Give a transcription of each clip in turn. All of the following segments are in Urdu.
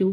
2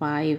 5।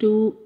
2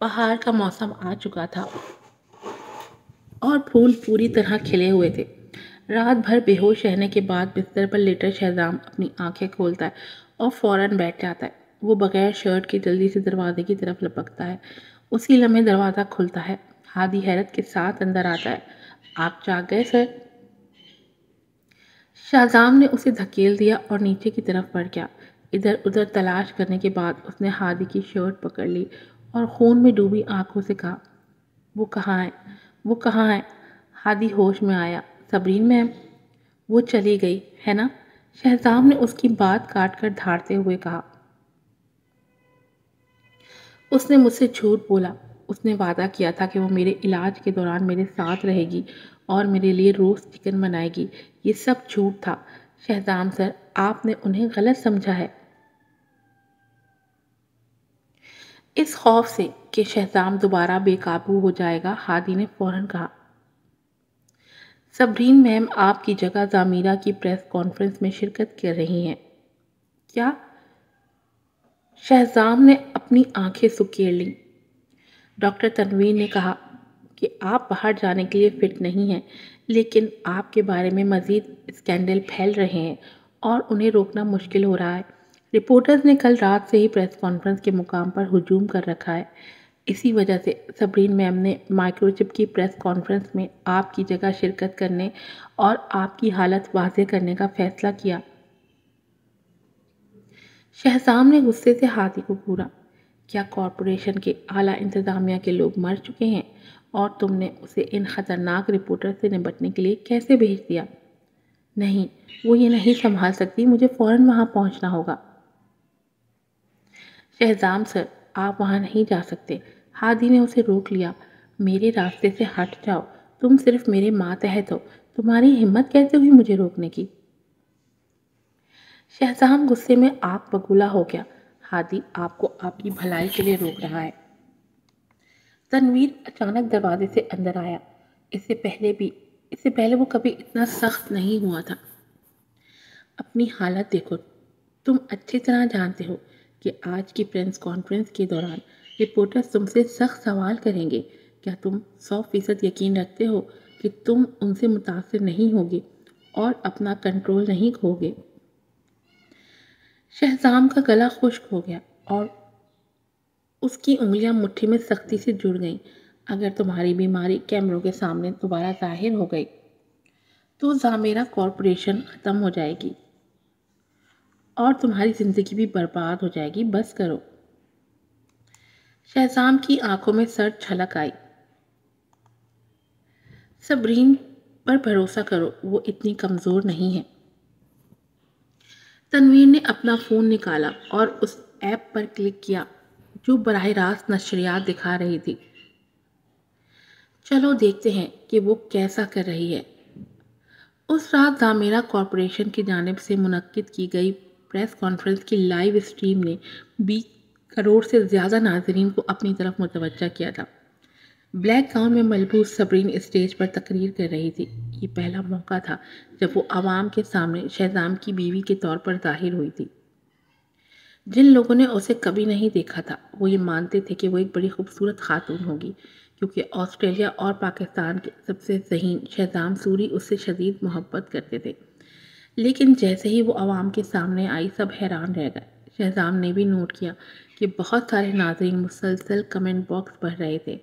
بہار کا موسم آ چکا تھا اور پھول پوری طرح کھلے ہوئے تھے۔ رات بھر بے ہوش رہنے کے بعد بستر پر لیٹا شہزام اپنی آنکھیں کھولتا ہے اور فوراً بیٹھ جاتا ہے۔ وہ بغیر شرٹ کے جلدی سے دروازے کی طرف لپکتا ہے۔ اسی لمحے دروازہ کھلتا ہے۔ ہادی حیرت کے ساتھ اندر آتا ہے۔ آپ جاگ گئے سر؟ شہزام نے اسے دھکیل دیا اور نیچے کی طرف بڑھ گیا۔ ادھر ادھر تلاش کرنے کے بعد اس نے ہادی کی شرٹ پکڑ لی اور خون میں ڈوبی آنکھوں سے کہا، وہ کہاں ہے؟ وہ کہاں ہے؟ ہادی ہوش میں آیا۔ صبرین میم؟ وہ چلی گئی ہے نا؟ شہزام نے اس کی بات کاٹ کر دھاڑتے ہوئے کہا۔ اس نے مجھ سے جھوٹ بولا۔ اس نے وعدہ کیا تھا کہ وہ میرے علاج کے دوران میرے ساتھ رہے گی اور میرے لیے روسٹ چکن بنائے گی۔ یہ سب جھوٹ تھا۔ شہزام سر، آپ نے انہیں غلط سمجھا ہے۔ اس خوف سے کہ شہزام دوبارہ بے قابو ہو جائے گا، ہادی نے فوراً کہا، صبرین میم آپ کی جگہ ضمیرہ کی پریس کانفرنس میں شرکت کر رہی ہیں۔ کیا؟ شہزام نے اپنی آنکھیں سکیڑ لیں۔ ڈاکٹر تنویر نے کہا کہ آپ باہر جانے کے لیے فٹ نہیں ہیں، لیکن آپ کے بارے میں مزید اسکینڈل پھیل رہے ہیں اور انہیں روکنا مشکل ہو رہا ہے۔ رپورٹرز نے کل رات سے ہی پریس کانفرنس کے مقام پر ہجوم کر رکھا ہے۔ اسی وجہ سے صبرین میم نے مائکروچپ کی پریس کانفرنس میں آپ کی جگہ شرکت کرنے اور آپ کی حالت واضح کرنے کا فیصلہ کیا۔ شہزام نے غصے سے ہادی کو گھورا۔ کیا کارپوریشن کے اعلیٰ انتظامیہ کے لوگ مر چکے ہیں اور تم نے اسے ان خطرناک رپورٹر سے نمٹنے کے لیے کیسے بھیج دیا؟ نہیں، وہ یہ نہیں سنبھال سکتی، مجھے فوراً وہاں پہنچنا ہوگا۔ شہزام سر، آپ وہاں نہیں جا سکتے۔ ہادی نے اسے روک لیا۔ میرے راستے سے ہٹ جاؤ، تم صرف میرے ماتحت ہو، تمہاری ہمت کیسے ہوئی مجھے روکنے کی؟ شہزام غصے میں آگ بگولا ہو گیا۔ ہادی آپ کو آپ کی بھلائی کے لیے روک رہا ہے۔ تنویر اچانک دروازے سے اندر آیا۔ اس سے پہلے وہ کبھی اتنا سخت نہیں ہوا تھا۔ اپنی حالت دیکھو، تم اچھی طرح جانتے ہو کہ آج کی پریس کانفرنس کے دوران رپورٹرز تم سے سخت سوال کریں گے۔ کیا تم 100% یقین رکھتے ہو کہ تم ان سے متاثر نہیں ہوگے اور اپنا کنٹرول نہیں کھوگے؟ شہزام کا گلا خشک ہو گیا اور اس کی انگلیاں مٹھی میں سختی سے جڑ گئیں۔ اگر تمہاری بیماری کیمروں کے سامنے دوبارہ ظاہر ہو گئی تو ضمیرہ کارپوریشن ختم ہو جائے گی اور تمہاری زندگی بھی برباد ہو جائے گی۔ بس کرو۔ شہزام کی آنکھوں میں سرد چھلک آئی۔ صبرین پر بھروسہ کرو، وہ اتنی کمزور نہیں ہے۔ تنویر نے اپنا فون نکالا اور اس ایپ پر کلک کیا جو براہ راست نشریات دکھا رہی تھی۔ چلو دیکھتے ہیں کہ وہ کیسا کر رہی ہے۔ اس رات ضمیرہ کارپوریشن کی جانب سے منعقد کی گئی پریس کانفرنس کی لائیو اسٹریم نے 20 کروڑ سے زیادہ ناظرین کو اپنی طرف متوجہ کیا تھا۔ بلیک گاؤن میں ملبوس صبرین اسٹیج پر تقریر کر رہی تھی۔ یہ پہلا موقع تھا جب وہ عوام کے سامنے شہزام کی بیوی کے طور پر ظاہر ہوئی تھی۔ جن لوگوں نے اسے کبھی نہیں دیکھا تھا وہ یہ مانتے تھے کہ وہ ایک بڑی خوبصورت خاتون ہوگی، کیونکہ آسٹریلیا اور پاکستان کے سب سے ذہین شہزام سوری اس سے شدید محبت کرتے تھے۔ لیکن جیسے ہی وہ عوام کے سامنے آئی سب حیران رہ گئے۔ شہزام نے بھی نوٹ کیا کہ بہت سارے ناظرین مسلسل کمنٹ باکس پڑھ رہے تھے،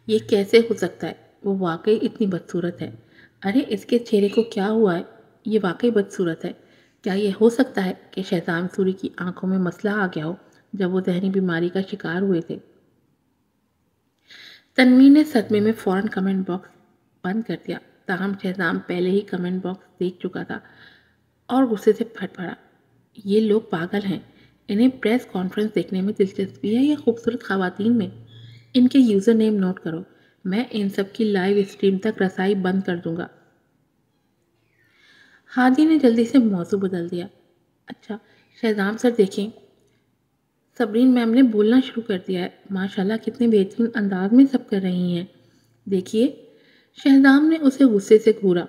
یہ کیسے ہو سکتا ہے؟ وہ واقعی اتنی بدصورت ہے۔ ارے اس کے چہرے کو کیا ہوا ہے؟ یہ واقعی بدصورت ہے۔ کیا یہ ہو سکتا ہے کہ شہزام سوری کی آنکھوں میں مسئلہ آ گیا ہو جب وہ ذہنی بیماری کا شکار ہوئے تھے؟ تنویر نے صدمے میں فوراً کمنٹ باکس بند کر دیا، تاہم شہزام پہلے ہی کمنٹ باکس دیکھ چکا تھا اور غصے سے پھٹ پڑا۔ یہ لوگ پاگل ہیں، انہیں پریس کانفرنس دیکھنے میں دلچسپی ہے یا خوبصورت خواتین میں؟ ان کے یوزر نیم نوٹ کرو، میں ان سب کی لائیو اسٹریم تک رسائی بند کر دوں گا۔ ہادی نے جلدی سے موضوع بدل دیا۔ اچھا شہزام سر دیکھیں، صبرین میم نے بولنا شروع کر دیا ہے۔ ماشاءاللہ کتنے بہترین انداز میں سب کر رہی ہیں۔ دیکھیے، شہزام نے اسے غصے سے گھورا۔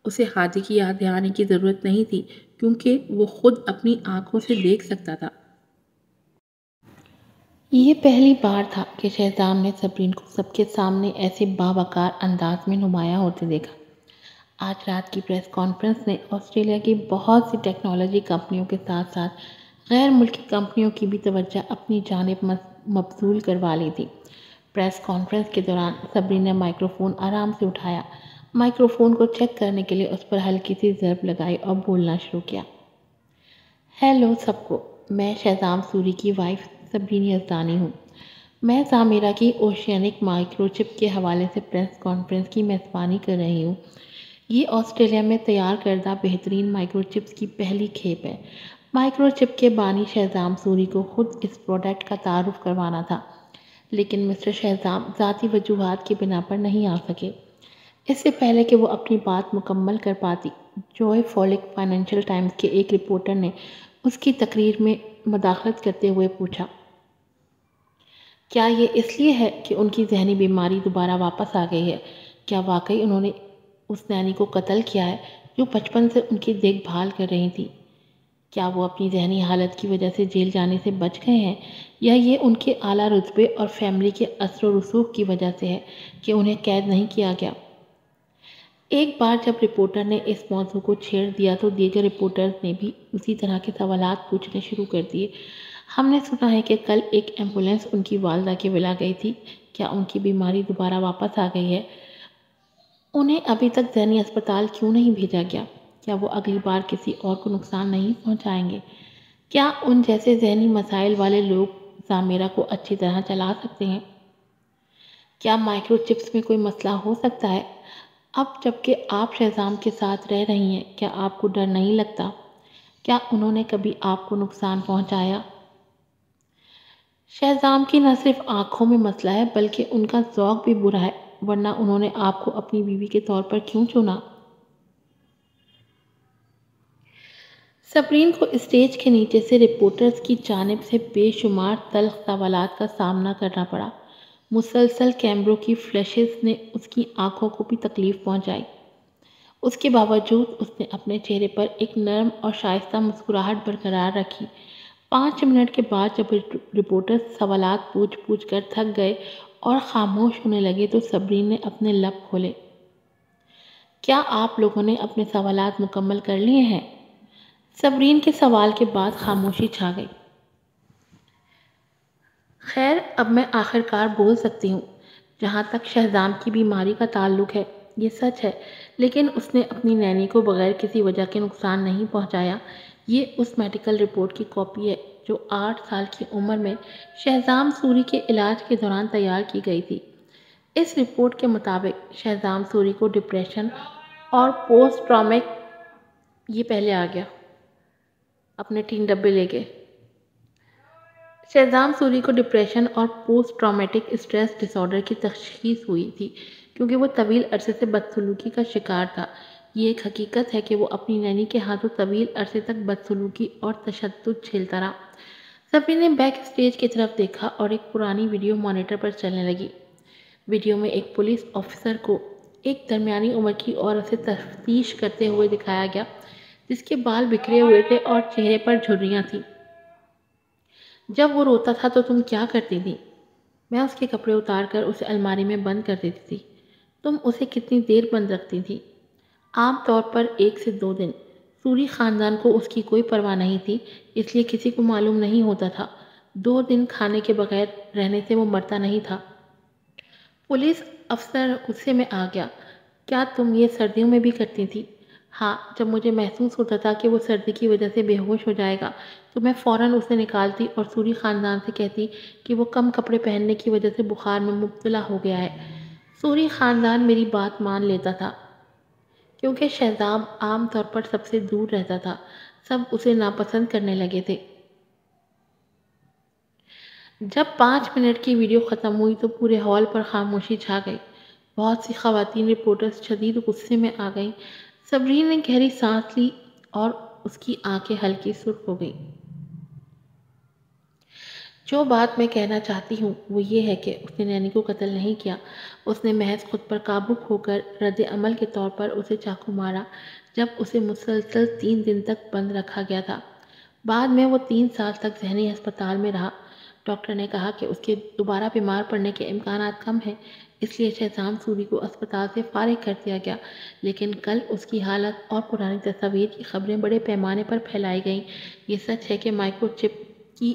اسے ہادی کی یاد دہانی کی ضرورت نہیں تھی کیونکہ وہ خود اپنی آنکھوں سے دیکھ سکتا تھا۔ یہ پہلی بار تھا کہ شہزام نے صبرین کو سب کے سامنے ایسے باوقار انداز میں نمایاں ہوتے دیکھا۔ آج رات کی پریس کانفرنس نے آسٹریلیا کی بہت سی ٹیکنالوجی کمپنیوں کے ساتھ ساتھ غیر ملکی کمپنیوں کی بھی توجہ اپنی جانب مبذول کروا لی تھی۔ پریس کانفرنس کے دوران صبرین نے مائکروفون آرام سے اٹھایا، مائکروفون کو چیک کرنے کے لیے اس پر ہلکی سی ضرب لگائی اور بولنا شروع کیا۔ ہیلو سب کو، میں شہزام سوری کی وائف صبرین یزدانی ہوں۔ میں ظاہرہ کی اوشینک مائکروچپ کے حوالے سے پریس کانفرنس کی میزبانی کر رہی ہوں۔ یہ آسٹریلیا میں تیار کردہ بہترین مائکروچپس کی پہلی کھیپ ہے۔ مائکروچپ کے بانی شہزام سوری کو خود اس پروڈکٹ کا تعارف کروانا تھا، لیکن مسٹر شہزام ذاتی وجوہات کی بنا پر نہیں آ سکے۔ اس سے پہلے کہ وہ اپنی بات مکمل کر پاتی، جوئے فولک فائنینشیل ٹائمز کے ایک رپورٹر نے اس کی تقریر میں مداخلت کرتے ہوئے پوچھا، کیا یہ اس لیے ہے کہ ان کی ذہنی بیماری دوبارہ واپس آ گئی ہے؟ کیا واقعی انہوں نے اس نینی کو قتل کیا ہے جو بچپن سے ان کی دیکھ بھال کر رہی تھی؟ کیا وہ اپنی ذہنی حالت کی وجہ سے جیل جانے سے بچ گئے ہیں، یا یہ ان کے اعلیٰ رتبے اور فیملی کے اثر و رسوخ کی وجہ سے ہے کہ انہیں قید نہیں کیا گیا؟ ایک بار جب رپورٹر نے اس موضوع کو چھیڑ دیا تو دیگر رپورٹرز نے بھی اسی طرح کے سوالات پوچھنے شروع کر دیے۔ ہم نے سنا ہے کہ کل ایک ایمبولینس ان کی والدہ کے ولا گئی تھی۔ کیا ان کی بیماری دوبارہ واپس آ گئی ہے؟ انہیں ابھی تک ذہنی اسپتال کیوں نہیں بھیجا گیا؟ کیا وہ اگلی بار کسی اور کو نقصان نہیں پہنچائیں گے؟ کیا ان جیسے ذہنی مسائل والے لوگ ظاہرہ کو اچھی طرح چلا سکتے ہیں؟ کیا مائکرو چپس میں کوئی مسئلہ ہو سکتا ہے؟ اب جبکہ آپ شہزام کے ساتھ رہ رہی ہیں، کیا آپ کو ڈر نہیں لگتا؟ کیا انہوں نے کبھی آپ کو نقصان پہنچایا؟ شہزام کی نہ صرف آنکھوں میں مسئلہ ہے بلکہ ان کا ذوق بھی برا ہے، ورنہ انہوں نے آپ کو اپنی بیوی کے طور پر کیوں چنا؟ صبرین کو اسٹیج کے نیچے سے رپورٹرز کی جانب سے بے شمار تلخ سوالات کا سامنا کرنا پڑا۔ مسلسل کیمروں کی فلیشز نے اس کی آنکھوں کو بھی تکلیف پہنچائی۔ اس کے باوجود اس نے اپنے چہرے پر ایک نرم اور شائستہ مسکراہٹ برقرار رکھی۔ 5 منٹ کے بعد جب رپورٹرز سوالات پوچھ کر تھک گئے اور خاموش ہونے لگے تو صبرین نے اپنے لب کھولے۔ کیا آپ لوگوں نے اپنے سوالات مکمل کر لیے ہیں؟ صبرین کے سوال کے بعد خاموشی چھا گئی۔ خیر، اب میں آخرکار بول سکتی ہوں۔ جہاں تک شہزام کی بیماری کا تعلق ہے، یہ سچ ہے، لیکن اس نے اپنی نینی کو بغیر کسی وجہ کے نقصان نہیں پہنچایا۔ یہ اس میڈیکل رپورٹ کی کاپی ہے جو 8 سال کی عمر میں شہزام سوری کے علاج کے دوران تیار کی گئی تھی۔ اس رپورٹ کے مطابق شہزام سوری کو ڈپریشن اور پوسٹ ٹرامیک یہ پہلے آ گیا، اپنے 3 ڈبے لے گئے۔ شہزام سوری کو ڈپریشن اور post traumatic stress dis order کی تشخیص ہوئی تھی کیونکہ وہ طویل عرصے سے بدسلوکی کا شکار تھا۔ یہ ایک حقیقت ہے کہ وہ اپنی نینی کے ہاتھوں طویل عرصے تک بدسلوکی اور تشدد جھیلتا رہا۔ صبرین نے بیک اسٹیج کی طرف دیکھا اور ایک پرانی ویڈیو مانیٹر پر چلنے لگی۔ ویڈیو میں ایک پولیس آفیسر کو ایک درمیانی عمر کی عورت سے تفتیش کرتے ہوئے دکھایا گیا جس کے بال بکھرے ہوئے تھے اور چہرے پر جھریاں تھیں۔ جب وہ روتا تھا تو تم کیا کرتی تھی؟ میں اس کے کپڑے اتار کر اسے الماری میں بند کر دیتی تھی۔ تم اسے کتنی دیر بند رکھتی تھی؟ عام طور پر 1 سے 2 دن۔ سوری خاندان کو اس کی کوئی پرواہ نہیں تھی، اس لیے کسی کو معلوم نہیں ہوتا تھا۔ 2 دن کھانے کے بغیر رہنے سے وہ مرتا نہیں تھا۔ پولیس افسر غصے میں آ گیا۔ کیا تم یہ سردیوں میں بھی کرتی تھی؟ ہاں، جب مجھے محسوس ہوتا تھا کہ وہ سردی کی وجہ سے بے ہوش ہو جائے گا تو میں فوراً اسے نکالتی اور سوری خاندان سے کہتی کہ وہ کم کپڑے پہننے کی وجہ سے بخار میں مبتلا ہو گیا ہے۔ سوری خاندان میری بات مان لیتا تھا کیونکہ شہزام عام طور پر سب سے دور رہتا تھا۔ سب اسے ناپسند کرنے لگے تھے۔ جب 5 منٹ کی ویڈیو ختم ہوئی تو پورے ہال پر خاموشی چھا گئی۔ بہت سی خواتین رپورٹرز شدید غصے میں آ گئیں۔ صبرین نے گہری سانس لی اور اس کی آنکھیں ہلکی سرخ ہو گئیں۔ جو بات میں کہنا چاہتی ہوں وہ یہ ہے کہ اس نے نینی کو قتل نہیں کیا۔ اس نے محض خود پر قابو کھو کر رد عمل کے طور پر اسے چاقو مارا جب اسے مسلسل 3 دن تک بند رکھا گیا تھا۔ بعد میں وہ 3 سال تک ذہنی ہسپتال میں رہا۔ ڈاکٹر نے کہا کہ اس کے دوبارہ بیمار پڑنے کے امکانات کم ہیں، اس لیے شہزام سوری کو اسپتال سے فارغ کر دیا گیا، لیکن کل اس کی حالت اور پرانی تصاویر کی خبریں بڑے پیمانے پر پھیلائی گئیں۔ یہ سچ ہے کہ مائکرو چپ کی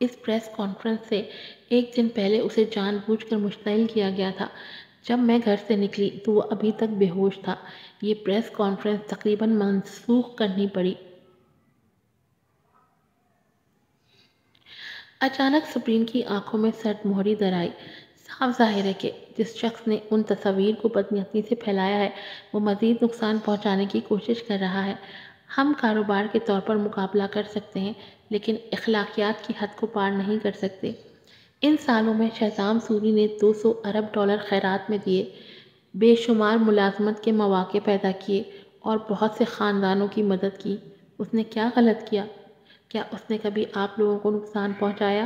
اس پریس کانفرنس سے ایک دن پہلے اسے جان بوجھ کر مشتعل کیا گیا تھا۔ جب میں گھر سے نکلی تو وہ ابھی تک بے ہوش تھا۔ یہ پریس کانفرنس تقریباً منسوخ کرنی پڑی۔ اچانک صبرین کی آنکھوں میں سرد مہری در آئی۔ صاف ظاہر ہے کہ جس شخص نے ان تصاویر کو بدنیتی سے پھیلایا ہے وہ مزید نقصان پہنچانے کی کوشش کر رہا ہے۔ ہم کاروبار کے طور پر مقابلہ کر سکتے ہیں لیکن اخلاقیات کی حد کو پار نہیں کر سکتے۔ ان سالوں میں شہزام سوری نے $200 ارب خیرات میں دیے، بے شمار ملازمت کے مواقع پیدا کیے اور بہت سے خاندانوں کی مدد کی۔ اس نے کیا غلط کیا؟ کیا اس نے کبھی آپ لوگوں کو نقصان پہنچایا؟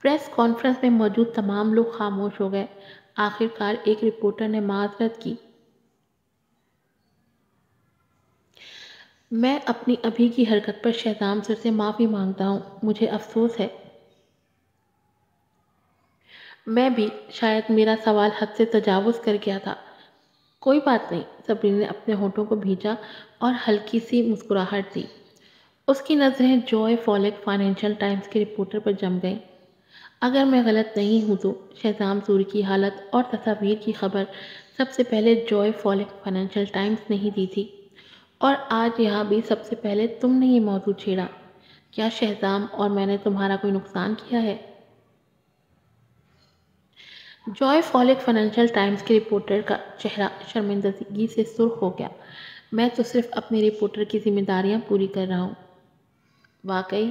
پریس کانفرنس میں موجود تمام لوگ خاموش ہو گئے۔ آخر کار ایک رپورٹر نے معذرت کی۔ میں اپنی ابھی کی حرکت پر شہزام سر سے معافی مانگتا ہوں، مجھے افسوس ہے۔ میں بھی، شاید میرا سوال حد سے تجاوز کر گیا تھا۔ کوئی بات نہیں، صبرین نے اپنے ہونٹوں کو بھینچا اور ہلکی سی مسکراہٹ دی۔ اس کی نظریں جوائے فولک فائنینشل ٹائمز کے رپورٹر پر جم گئیں۔ اگر میں غلط نہیں ہوں تو شہزام سوری کی حالت اور تصاویر کی خبر سب سے پہلے جوائے فولک فائنینشل ٹائمز نے ہی دی تھی، اور آج یہاں بھی سب سے پہلے تم نے یہ موضوع چھیڑا۔ کیا شہزام اور میں نے تمہارا کوئی نقصان کیا ہے؟ جوائے فولک فائنینشل ٹائمز کے رپورٹر کا چہرہ شرمندگی سے سرخ ہو گیا۔ میں تو صرف اپنی رپورٹر کی ذمہ داریاں پوری کر رہا ہوں۔ واقعی؟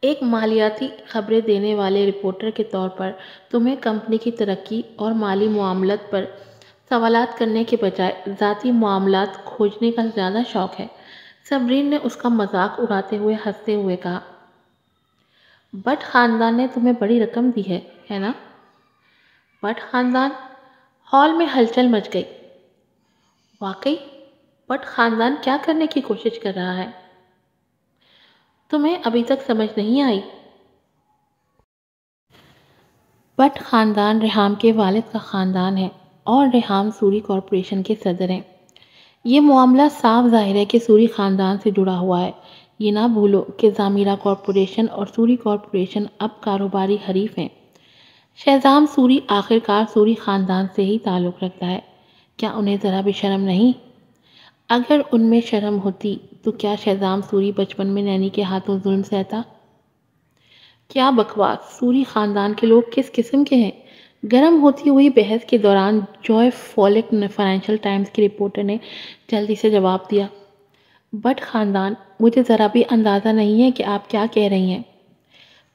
ایک مالیاتی خبریں دینے والے رپورٹر کے طور پر تمہیں کمپنی کی ترقی اور مالی معاملات پر سوالات کرنے کے بجائے ذاتی معاملات کھوجنے کا زیادہ شوق ہے۔ صبرین نے اس کا مذاق اڑاتے ہوئے ہنستے ہوئے کہا۔ بٹ خاندان نے تمہیں بڑی رقم دی ہے نا؟ بٹ خاندان؟ ہال میں ہلچل مچ گئی۔ واقعی؟ بٹ خاندان کیا کرنے کی کوشش کر رہا ہے؟ تمہیں ابھی تک سمجھ نہیں آئی؟ بٹ خاندان ریحام کے والد کا خاندان ہے اور ریحام سوری کارپوریشن کے صدر ہیں۔ یہ معاملہ صاف ظاہر ہے کہ سوری خاندان سے جڑا ہوا ہے۔ یہ نہ بھولو کہ زامیرا کارپوریشن اور سوری کارپوریشن اب کاروباری حریف ہیں۔ شہزام سوری آخرکار سوری خاندان سے ہی تعلق رکھتا ہے۔ کیا انہیں ذرا بھی شرم نہیں؟ اگر ان میں شرم ہوتی تو کیا شہزام سوری بچپن میں نینی کے ہاتھوں ظلم سہتا؟ کیا بکواس! سوری خاندان کے لوگ کس قسم کے ہیں؟ گرم ہوتی ہوئی بحث کے دوران جوائے فولک فائنینشل ٹائمز کے رپورٹر نے جلدی سے جواب دیا۔ بٹ خاندان، مجھے ذرا بھی اندازہ نہیں ہے کہ آپ کیا کہہ رہی ہیں۔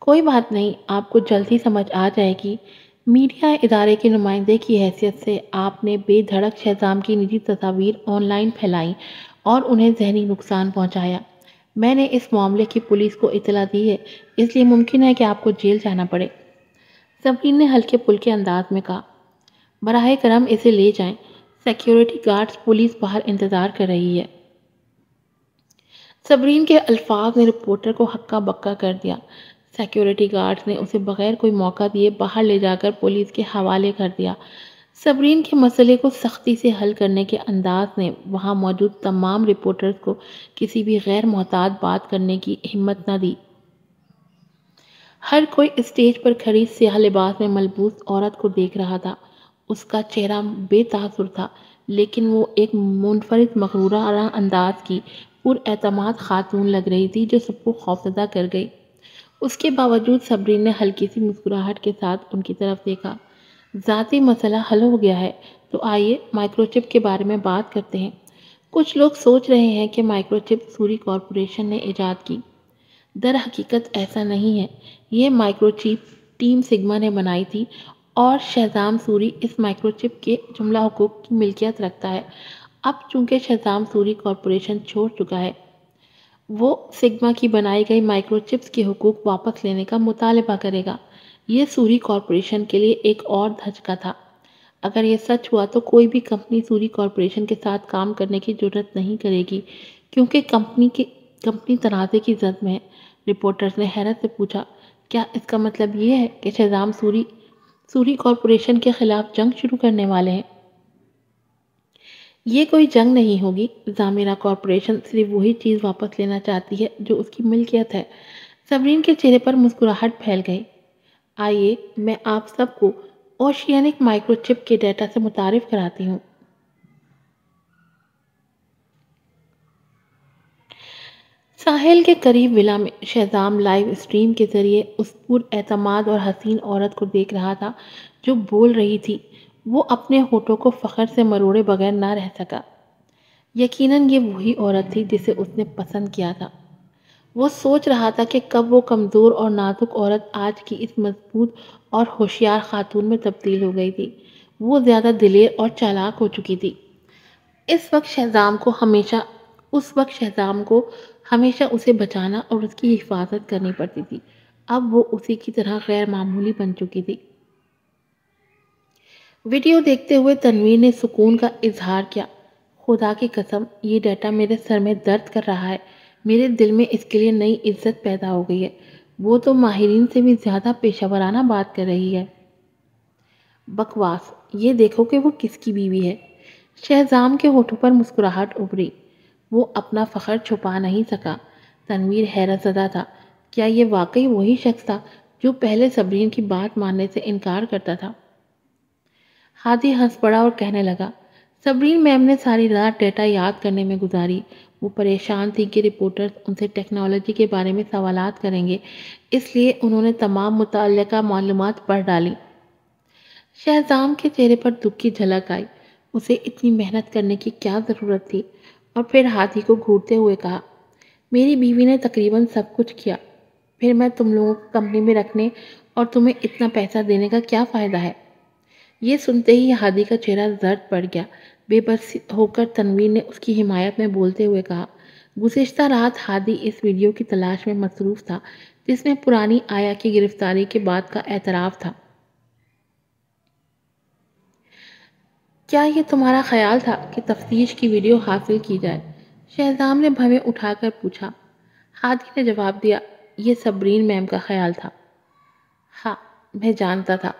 کوئی بات نہیں، آپ کو جلدی سمجھ آ جائے گی۔ میڈیا ادارے کے نمائندے کی حیثیت سے آپ نے بے دھڑک شہزام کی نجی تصاویر آن لائن پھیلائیں اور انہیں ذہنی نقصان پہنچایا۔ میں نے اس معاملے کی پولیس کو اطلاع دی ہے، اس لیے ممکن ہے کہ آپ کو جیل جانا پڑے۔ صبرین نے ہلکے پھلکے انداز میں کہا۔ براہ کرم اسے لے جائیں، سیکیورٹی گارڈز پولیس باہر انتظار کر رہی ہے۔ صبرین کے الفاظ نے رپورٹر کو ہکا بکا کر دیا۔ سیکیورٹی گارڈز نے اسے بغیر کوئی موقع دیے باہر لے جا کر پولیس کے حوالے کر دیا۔ صبرین کے مسئلے کو سختی سے حل کرنے کے انداز نے وہاں موجود تمام رپورٹرز کو کسی بھی غیر محتاط بات کرنے کی ہمت نہ دی۔ ہر کوئی اسٹیج پر کھڑی سیاہ لباس میں ملبوس عورت کو دیکھ رہا تھا۔ اس کا چہرہ بے تاثر تھا، لیکن وہ ایک منفرد مغرورانہ انداز کی پر اعتماد خاتون لگ رہی تھی جو سب کو خوفزدہ کر گئی۔ اس کے باوجود صبرین نے ہلکی سی مسکراہٹ کے ساتھ ان کی طرف دیکھا۔ ذاتی مسئلہ حل ہو گیا ہے تو آئیے مائکرو چپ کے بارے میں بات کرتے ہیں۔ کچھ لوگ سوچ رہے ہیں کہ مائکرو چپ سوری کارپوریشن نے ایجاد کی۔ در حقیقت ایسا نہیں ہے، یہ مائکرو چپ ٹیم سگما نے بنائی تھی اور شہزام سوری اس مائکرو چپ کے جملہ حقوق کی ملکیت رکھتا ہے۔ اب چونکہ شہزام سوری کارپوریشن چھوڑ چکا ہے، وہ سگما کی بنائی گئی مائکرو چپس کے حقوق واپس لینے کا مطالبہ کرے گا۔ یہ سوری کارپوریشن کے لیے ایک اور دھچکا تھا۔ اگر یہ سچ ہوا تو کوئی بھی کمپنی سوری کارپوریشن کے ساتھ کام کرنے کی جرات نہیں کرے گی، کیونکہ کمپنی تنازع کی زد میں ہے۔ رپورٹرز نے حیرت سے پوچھا، کیا اس کا مطلب یہ ہے کہ شہزام سوری کارپوریشن کے خلاف جنگ شروع کرنے والے ہیں؟ یہ کوئی جنگ نہیں ہوگی، زامرا کارپوریشن صرف وہی چیز واپس لینا چاہتی ہے جو اس کی ملکیت ہے۔ صبرین کے چہرے پر مسکراہٹ پھیل گئی۔ آئیے میں آپ سب کو اوشینک مائکرو چپ کے ڈیٹا سے متعارف کراتی ہوں۔ ساحل کے قریب ولا میں شہزام لائیو اسٹریم کے ذریعے اس پر اعتماد اور حسین عورت کو دیکھ رہا تھا جو بول رہی تھی۔ وہ اپنے ہونٹوں کو فخر سے مروڑے بغیر نہ رہ سکا۔ یقیناً یہ وہی عورت تھی جسے اس نے پسند کیا تھا۔ وہ سوچ رہا تھا کہ کب وہ کمزور اور نازک عورت آج کی اس مضبوط اور ہوشیار خاتون میں تبدیل ہو گئی تھی۔ وہ زیادہ دلیر اور چالاک ہو چکی تھی۔ اس وقت شہزام کو ہمیشہ اسے بچانا اور اس کی حفاظت کرنی پڑتی تھی۔ اب وہ اسی کی طرح غیر معمولی بن چکی تھی۔ ویڈیو دیکھتے ہوئے تنویر نے سکون کا اظہار کیا۔ خدا کی قسم، یہ ڈیٹا میرے سر میں درد کر رہا ہے۔ میرے دل میں اس کے لیے نئی عزت پیدا ہو گئی ہے۔ وہ تو ماہرین سے بھی زیادہ پیشہ ورانہ بات کر رہی ہے۔ بکواس، یہ دیکھو کہ وہ کس کی بیوی ہے۔ شہزام کے ہونٹوں پر مسکراہٹ ابھری۔ وہ اپنا فخر چھپا نہیں سکا۔ تنویر حیرت زدہ تھا۔ کیا یہ واقعی وہی شخص تھا جو پہلے صبرین کی بات ماننے سے انکار کرتا تھا؟ ہادی ہنس پڑا اور کہنے لگا، صبرین میم نے ساری رات ڈیٹا یاد کرنے میں گزاری۔ وہ پریشان تھی کہ رپورٹرز ان سے ٹیکنالوجی کے بارے میں سوالات کریں گے، اس لیے انہوں نے تمام متعلقہ معلومات پڑھ ڈالی۔ شہزام کے چہرے پر دکھ کی جھلک آئی۔ اسے اتنی محنت کرنے کی کیا ضرورت تھی؟ اور پھر ہاتھی کو گھورتے ہوئے کہا، میری بیوی نے تقریباً سب کچھ کیا، پھر میں تم لوگوں کو کمپنی میں رکھنے اور تمہیں اتنا پیسہ دینے کا کیا فائدہ ہے؟ یہ سنتے ہی ہادی کا چہرہ زرد پڑ گیا۔ بے بس ہو کر تنویر نے اس کی حمایت میں بولتے ہوئے کہا، گزشتہ رات ہادی اس ویڈیو کی تلاش میں مصروف تھا جس میں پرانی آیا کی گرفتاری کے بعد کا اعتراف تھا۔ کیا یہ تمہارا خیال تھا کہ تفتیش کی ویڈیو حاصل کی جائے؟ شہزام نے بھویں اٹھا کر پوچھا۔ ہادی نے جواب دیا، یہ صبرین میم کا خیال تھا۔ ہاں، میں جانتا تھا،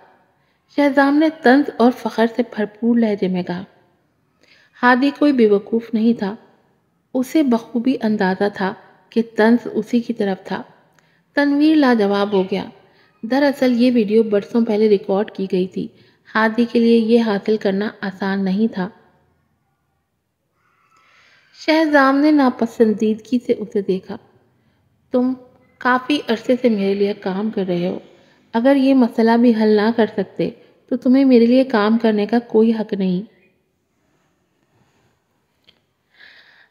شہزام نے طنز اور فخر سے بھرپور لہجے میں کہا۔ ہادی کوئی بیوقوف نہیں تھا۔ اسے بخوبی اندازہ تھا کہ طنز اسی کی طرف تھا۔ تنویر لاجواب ہو گیا۔ دراصل یہ ویڈیو برسوں پہلے ریکارڈ کی گئی تھی۔ ہادی کے لیے یہ حاصل کرنا آسان نہیں تھا۔ شہزام نے ناپسندیدگی سے اسے دیکھا۔ تم کافی عرصے سے میرے لیے کام کر رہے ہو۔ اگر یہ مسئلہ بھی حل نہ کر سکتے تو تمہیں میرے لیے کام کرنے کا کوئی حق نہیں۔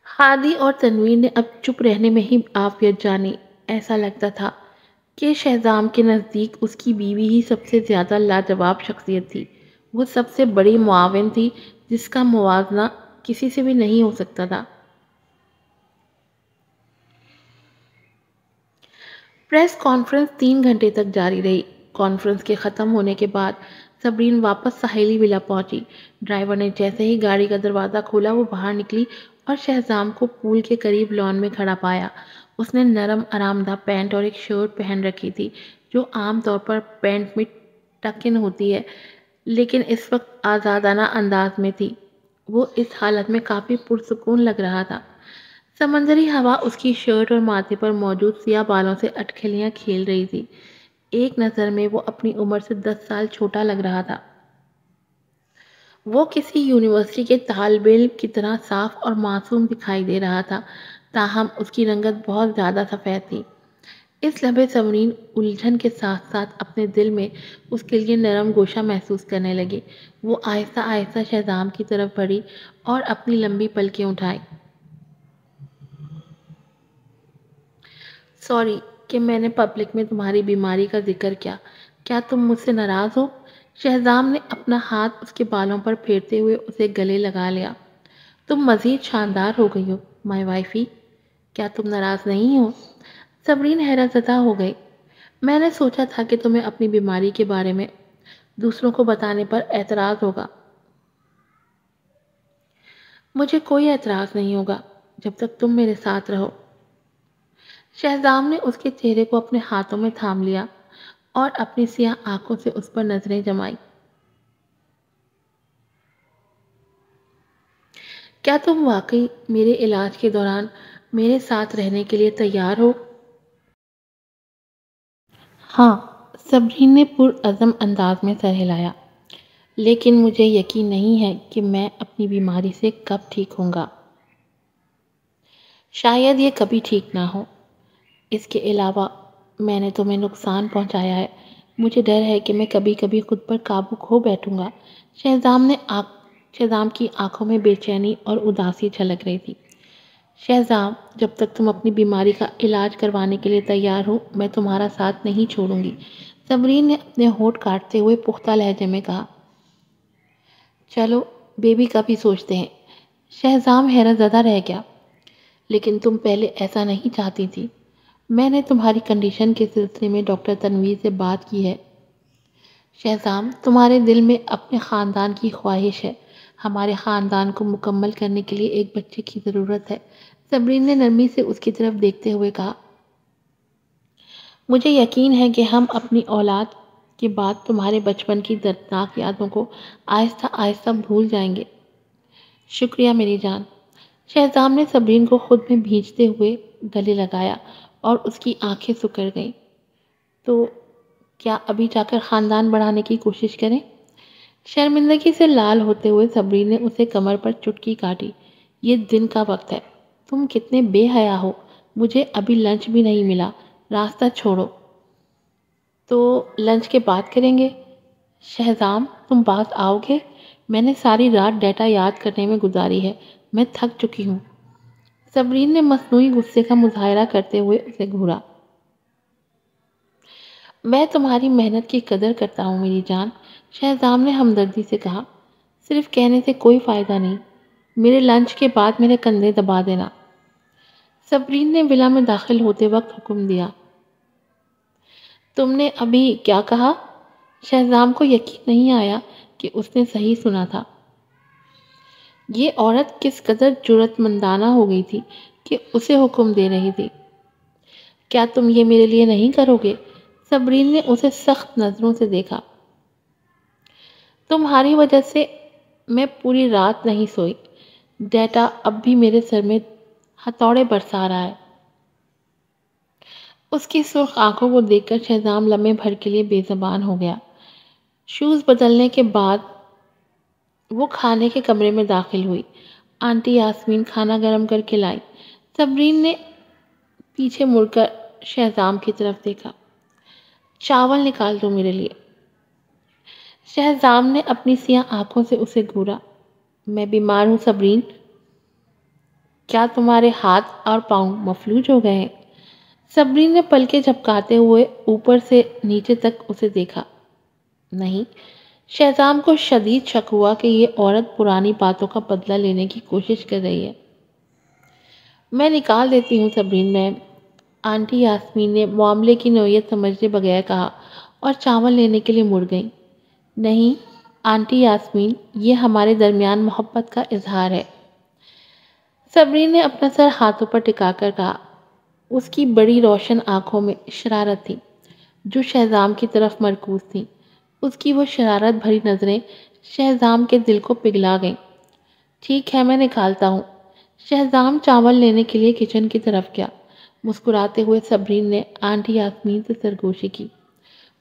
ہادی اور تنویر نے اب چپ رہنے میں ہی عافیت جانی۔ ایسا لگتا تھا کہ شہزام کے نزدیک اس کی بیوی ہی سب سے زیادہ لاجواب شخصیت تھی۔ وہ سب سے بڑی معاون تھی جس کا موازنہ کسی سے بھی نہیں ہو سکتا تھا۔ پریس کانفرنس 3 گھنٹے تک جاری رہی۔ کانفرنس کے ختم ہونے کے بعد صبرین واپس ساحلی ولا پہنچی۔ ڈرائیور نے جیسے ہی گاڑی کا دروازہ کھولا وہ باہر نکلی اور شہزام کو پول کے قریب لان میں کھڑا پایا۔ اس نے نرم آرام دہ پینٹ اور ایک شرٹ پہن رکھی تھی جو عام طور پر پینٹ میں ٹک ان ہوتی ہے، لیکن اس وقت آزادانہ انداز میں تھی۔ وہ اس حالت میں کافی پرسکون لگ رہا تھا۔ سمندری ہوا اس کی شرٹ اور ماتھے پر موجود سیاہ بالوں سے اٹکھلیاں کھیل رہی تھی۔ ایک نظر میں وہ اپنی عمر سے 10 سال چھوٹا لگ رہا تھا۔ وہ کسی یونیورسٹی کے طالب علم کی طرح صاف اور معصوم دکھائی دے رہا تھا، تاہم اس کی رنگت بہت زیادہ سفید تھی۔ اس لمحے صبرین الجھن کے ساتھ ساتھ اپنے دل میں اس کے لیے نرم گوشہ محسوس کرنے لگی۔ وہ آہستہ آہستہ شہزام کی طرف بڑھی اور اپنی لمبی پلکیں اٹھائی۔ سوری کہ میں نے پبلک میں تمہاری بیماری کا ذکر کیا۔ کیا تم مجھ سے ناراض ہو؟ شہزام نے اپنا ہاتھ اس کے بالوں پر پھیرتے ہوئے اسے گلے لگا لیا۔ تم مزید شاندار ہو گئی ہو مائی وائفی۔ کیا تم ناراض نہیں ہو؟ صبرین حیرت زدہ ہو گئی۔ میں نے سوچا تھا کہ تمہیں اپنی بیماری کے بارے میں دوسروں کو بتانے پر اعتراض ہوگا۔ مجھے کوئی اعتراض نہیں ہوگا جب تک تم میرے ساتھ رہو۔ شہزام نے اس کے چہرے کو اپنے ہاتھوں میں تھام لیا۔ اور اپنی سیاہ آنکھوں سے اس پر نظریں جمائی۔ کیا تم واقعی میرے علاج کے دوران میرے ساتھ رہنے کے لیے تیار ہو؟ ہاں، صبرین نے پرعزم انداز میں سر ہلایا، لیکن مجھے یقین نہیں ہے کہ میں اپنی بیماری سے کب ٹھیک ہوں گا۔ شاید یہ کبھی ٹھیک نہ ہو۔ اس کے علاوہ میں نے تمہیں نقصان پہنچایا ہے۔ مجھے ڈر ہے کہ میں کبھی کبھی خود پر قابو کھو بیٹھوں گا۔ شہزام کی آنکھوں میں بے چینی اور اداسی جھلک رہی تھی۔ شہزام، جب تک تم اپنی بیماری کا علاج کروانے کے لیے تیار ہو، میں تمہارا ساتھ نہیں چھوڑوں گی، صبرین نے اپنے ہونٹ کاٹتے ہوئے پختہ لہجے میں کہا۔ چلو بیبی کا بھی سوچتے ہیں۔ شہزام حیرت زدہ رہ گیا۔ لیکن تم پہلے ایسا نہیں چاہتی تھی۔ میں نے تمہاری کنڈیشن کے سلسلے میں ڈاکٹر تنویر سے بات کی ہے۔ شہزام، تمہارے دل میں اپنے خاندان کی خواہش ہے۔ ہمارے خاندان کو مکمل کرنے کے لیے ایک بچے کی ضرورت ہے، صبرین نے نرمی سے اس کی طرف دیکھتے ہوئے کہا۔ مجھے یقین ہے کہ ہم اپنی اولاد کے بعد تمہارے بچپن کی دردناک یادوں کو آہستہ آہستہ بھول جائیں گے۔ شکریہ میری جان۔ شہزام نے صبرین کو خود میں بھیجتے ہوئے گلے لگایا اور اس کی آنکھیں سکڑ گئیں۔ تو کیا ابھی جا کر خاندان بڑھانے کی کوشش کریں؟ شرمندگی سے لال ہوتے ہوئے صبرین نے اسے کمر پر چٹکی کاٹی۔ یہ دن کا وقت ہے۔ تم کتنے بے حیا ہو۔ مجھے ابھی لنچ بھی نہیں ملا۔ راستہ چھوڑو۔ تو لنچ کے بعد کریں گے۔ شہزام، تم بات آؤ گے؟ میں نے ساری رات ڈیٹا یاد کرنے میں گزاری ہے۔ میں تھک چکی ہوں۔ صبرین نے مصنوعی غصے کا مظاہرہ کرتے ہوئے اسے گھورا۔ میں تمہاری محنت کی قدر کرتا ہوں میری جان، شہزام نے ہمدردی سے کہا۔ صرف کہنے سے کوئی فائدہ نہیں۔ میرے لنچ کے بعد میرے کندھے دبا دینا۔ صبرین نے ولا میں داخل ہوتے وقت حکم دیا۔ تم نے ابھی کیا کہا؟ شہزام کو یقین نہیں آیا کہ اس نے صحیح سنا تھا۔ یہ عورت کس قدر جرأت مندانہ ہو گئی تھی کہ اسے حکم دے رہی تھی۔ کیا تم یہ میرے لیے نہیں کرو گے؟ صبرین نے اسے سخت نظروں سے دیکھا۔ تمہاری وجہ سے میں پوری رات نہیں سوئی۔ ڈیٹا اب بھی میرے سر میں ہتھوڑے برسا رہا ہے۔ اس کی سرخ آنکھوں کو دیکھ کر شہزام لمحے بھر کے لیے بے زبان ہو گیا۔ شوز بدلنے کے بعد وہ کھانے کے کمرے میں داخل ہوئی۔ آنٹی یاسمین کھانا گرم کر کے لائی۔ صبرین نے پیچھے مڑ کر شہزام کی طرف دیکھا۔ چاول نکال دو میرے لیے۔ شہزام نے اپنی سیاہ آنکھوں سے اسے گھورا۔ میں بیمار ہوں صبرین۔ کیا تمہارے ہاتھ اور پاؤں مفلوج ہو گئے ہیں؟ صبرین نے پلکیں جھپکاتے ہوئے اوپر سے نیچے تک اسے دیکھا۔ نہیں۔ شہزام کو شدید شک ہوا کہ یہ عورت پرانی باتوں کا بدلہ لینے کی کوشش کر رہی ہے۔ میں نکال دیتی ہوں صبرین میم، آنٹی یاسمین نے معاملے کی نوعیت سمجھے بغیر کہا اور چاول لینے کے لیے مڑ گئی۔ نہیں آنٹی یاسمین، یہ ہمارے درمیان محبت کا اظہار ہے۔ صبرین نے اپنا سر ہاتھوں پر ٹکا کر کہا۔ اس کی بڑی روشن آنکھوں میں شرارت تھی جو شہزام کی طرف مرکوز تھی۔ اس کی وہ شرارت بھری نظریں شہزام کے دل کو پگھلا گئیں۔ ٹھیک ہے میں نکالتا ہوں۔ شہزام چاول لینے کے لیے کچن کی طرف گیا۔ مسکراتے ہوئے صبرین نے آنٹی یاسمین سے سرگوشی کی۔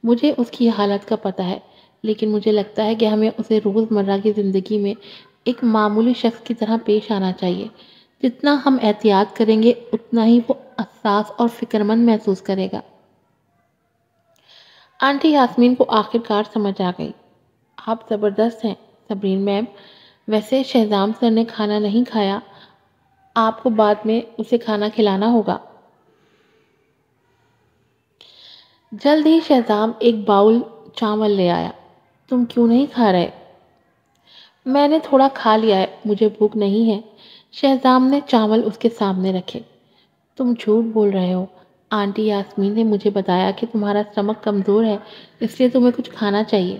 مجھے اس کی حالت کا پتہ ہے، لیکن مجھے لگتا ہے کہ ہمیں اسے روزمرہ کی زندگی میں ایک معمولی شخص کی طرح پیش آنا چاہیے۔ جتنا ہم احتیاط کریں گے اتنا ہی وہ حساس اور فکرمند محسوس کرے گا۔ آنٹی یاسمین کو آخر کار سمجھ آ گئی۔ آپ زبردست ہیں صبرین میم۔ ویسے شہزام سر نے کھانا نہیں کھایا، آپ کو بعد میں اسے کھانا کھلانا ہوگا۔ جلد ہی شہزام ایک باؤل چاول لے آیا۔ تم کیوں نہیں کھا رہے؟ میں نے تھوڑا کھا لیا ہے، مجھے بھوک نہیں ہے۔ شہزام نے چاول اس کے سامنے رکھے۔ تم جھوٹ بول رہے ہو۔ آنٹی یاسمین نے مجھے بتایا کہ تمہارا اسٹمک کمزور ہے، اس لیے تمہیں کچھ کھانا چاہیے۔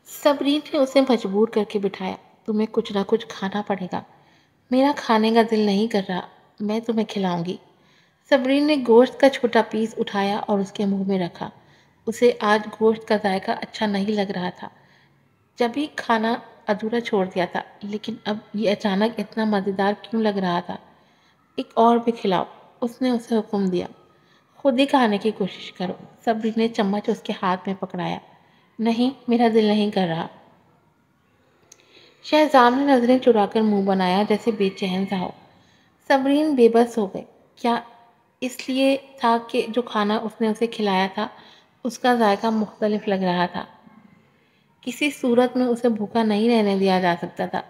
صبرین نے اسے مجبور کر کے بٹھایا۔ تمہیں کچھ نہ کچھ کھانا پڑے گا۔ میرا کھانے کا دل نہیں کر رہا۔ میں تمہیں کھلاؤں گی۔ صبرین نے گوشت کا چھوٹا پیس اٹھایا اور اس کے منہ میں رکھا۔ اسے آج گوشت کا ذائقہ اچھا نہیں لگ رہا تھا، جب ہی کھانا ادھورا چھوڑ دیا تھا، لیکن اب یہ اچانک اتنا مزیدار کیوں لگ رہا تھا؟ ایک اور بھی کھلاؤ، اس نے اسے حکم دیا۔ خود ہی کھانے کی کوشش کرو۔ صبرین نے چمچ اس کے ہاتھ میں پکڑایا۔ نہیں، میرا دل نہیں کر رہا۔ شہزام نے نظریں چرا کر منہ بنایا جیسے بے چین سا ہو۔ صبرین بے بس ہو گئی۔ کیا اس لیے تھا کہ جو کھانا اس نے اسے کھلایا تھا اس کا ذائقہ مختلف لگ رہا تھا؟ کسی صورت میں اسے بھوکا نہیں رہنے دیا جا سکتا تھا۔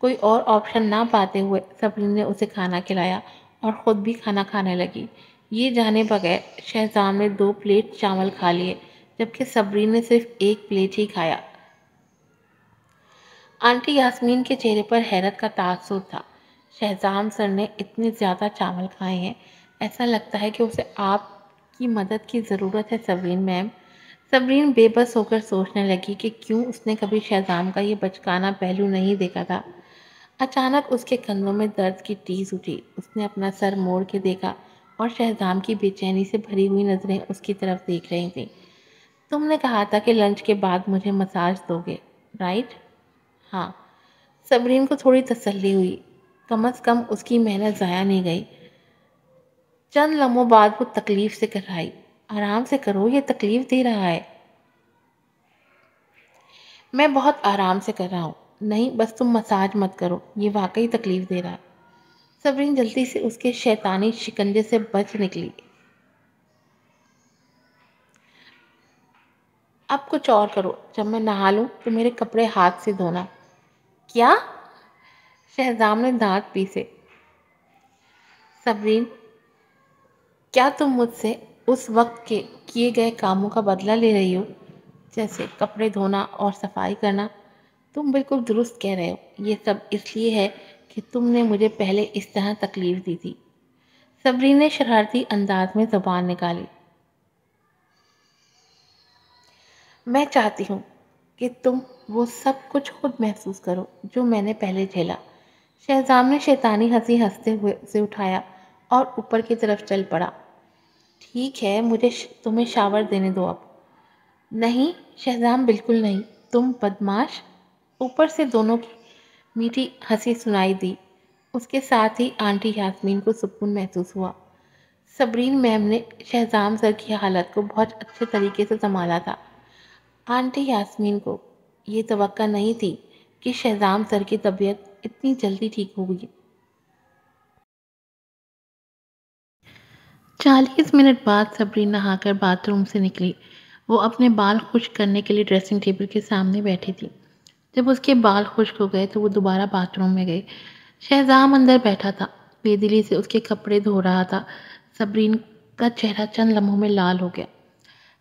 کوئی اور آپشن نہ پاتے ہوئے صبرین نے اسے کھانا کھلایا اور خود بھی کھانا کھانے لگی۔ یہ جانے بغیر شہزام نے 2 پلیٹ چاول کھا لیے، جبکہ صبرین نے صرف 1 پلیٹ ہی کھایا۔ آنٹی یاسمین کے چہرے پر حیرت کا تاثر تھا۔ شہزام سر نے اتنے زیادہ چاول کھائے ہیں، ایسا لگتا ہے کہ اسے آپ کی مدد کی ضرورت ہے صبرین میم۔ صبرین بے بس ہو کر سوچنے لگی کہ کیوں اس نے کبھی شہزام کا یہ بچکانا پہلو نہیں دیکھا تھا۔ اچانک اس کے کندھوں میں درد کی ٹیس اٹھی۔ اس نے اپنا سر موڑ کے دیکھا اور شہزام کی بے چینی سے بھری ہوئی نظریں اس کی طرف دیکھ رہی تھیں۔ تم نے کہا تھا کہ لنچ کے بعد مجھے مساج دو گے، رائٹ؟ ہاں۔ صبرین کو تھوڑی تسلی ہوئی۔ کم از کم اس کی محنت ضائع نہیں گئی۔ چند لمحوں بعد وہ تکلیف سے کرائی۔ آرام سے کرو، یہ تکلیف دے رہا ہے۔ میں بہت آرام سے کر رہا ہوں۔ نہیں، بس تم مساج مت کرو، یہ واقعی تکلیف دے رہا ہے۔ صبرین جلدی سے اس کے شیطانی شکنجے سے بچ نکلی۔ اب کچھ اور کرو، جب میں نہا لوں تو میرے کپڑے ہاتھ سے دھونا۔ کیا؟ شہزام نے دانت پیسے۔ صبرین، کیا تم مجھ سے اس وقت کے کیے گئے کاموں کا بدلہ لے رہی ہو، جیسے کپڑے دھونا اور صفائی کرنا؟ تم بالکل درست کہہ رہے ہو، یہ سب اس لیے ہے کہ تم نے مجھے پہلے اس طرح تکلیف دی تھی۔ صبرین نے شرارتی انداز میں زبان نکالی۔ میں چاہتی ہوں کہ تم وہ سب کچھ خود محسوس کرو جو میں نے پہلے جھیلا۔ شہزام نے شیطانی ہنسی ہنستے ہوئے اسے اٹھایا اور اوپر کی طرف چل پڑا۔ ٹھیک ہے، مجھے تمہیں شاور دینے دو اب۔ نہیں شہزام، بالکل نہیں، تم بدماش۔ اوپر سے دونوں کی میٹھی ہنسی سنائی دی۔ اس کے ساتھ ہی آنٹی یاسمین کو سکون محسوس ہوا۔ صبرین میم نے شہزام سر کی حالت کو بہت اچھے طریقے سے سنبھالا تھا۔ آنٹی یاسمین کو یہ توقع نہیں تھی کہ شہزام سر کی طبیعت اتنی جلدی ٹھیک ہوگی۔ 40 منٹ بعد صبرین نہا کر باتھ روم سے نکلی۔ وہ اپنے بال خشک کرنے کے لیے ڈریسنگ ٹیبل کے سامنے بیٹھی تھی۔ جب اس کے بال خشک ہو گئے تو وہ دوبارہ باتھ روم میں گئی۔ شہزام اندر بیٹھا تھا، بے دلی سے اس کے کپڑے دھو رہا تھا۔ صبرین کا چہرہ چند لمحوں میں لال ہو گیا۔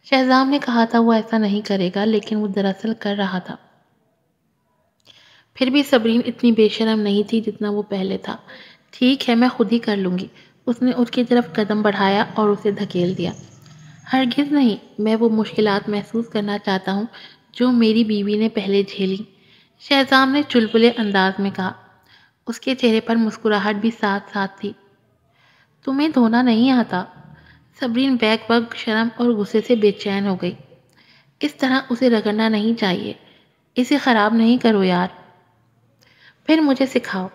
شہزام نے کہا تھا وہ ایسا نہیں کرے گا، لیکن وہ دراصل کر رہا تھا۔ پھر بھی صبرین اتنی بے شرم نہیں تھی جتنا وہ پہلے تھا۔ ٹھیک ہے، میں خود ہی کر لوں گی۔ اس نے اس کی طرف قدم بڑھایا اور اسے دھکیل دیا۔ ہرگز نہیں، میں وہ مشکلات محسوس کرنا چاہتا ہوں جو میری بیوی نے پہلے جھیلی، شہزام نے چلبلے انداز میں کہا۔ اس کے چہرے پر مسکراہٹ بھی ساتھ ساتھ تھی۔ تمہیں دھونا نہیں آتا؟ صبرین بیک وقت شرم اور غصے سے بے چین ہو گئی۔ اس طرح اسے رگڑنا نہیں چاہیے، اسے خراب نہیں کرو یار۔ پھر مجھے سکھاؤ،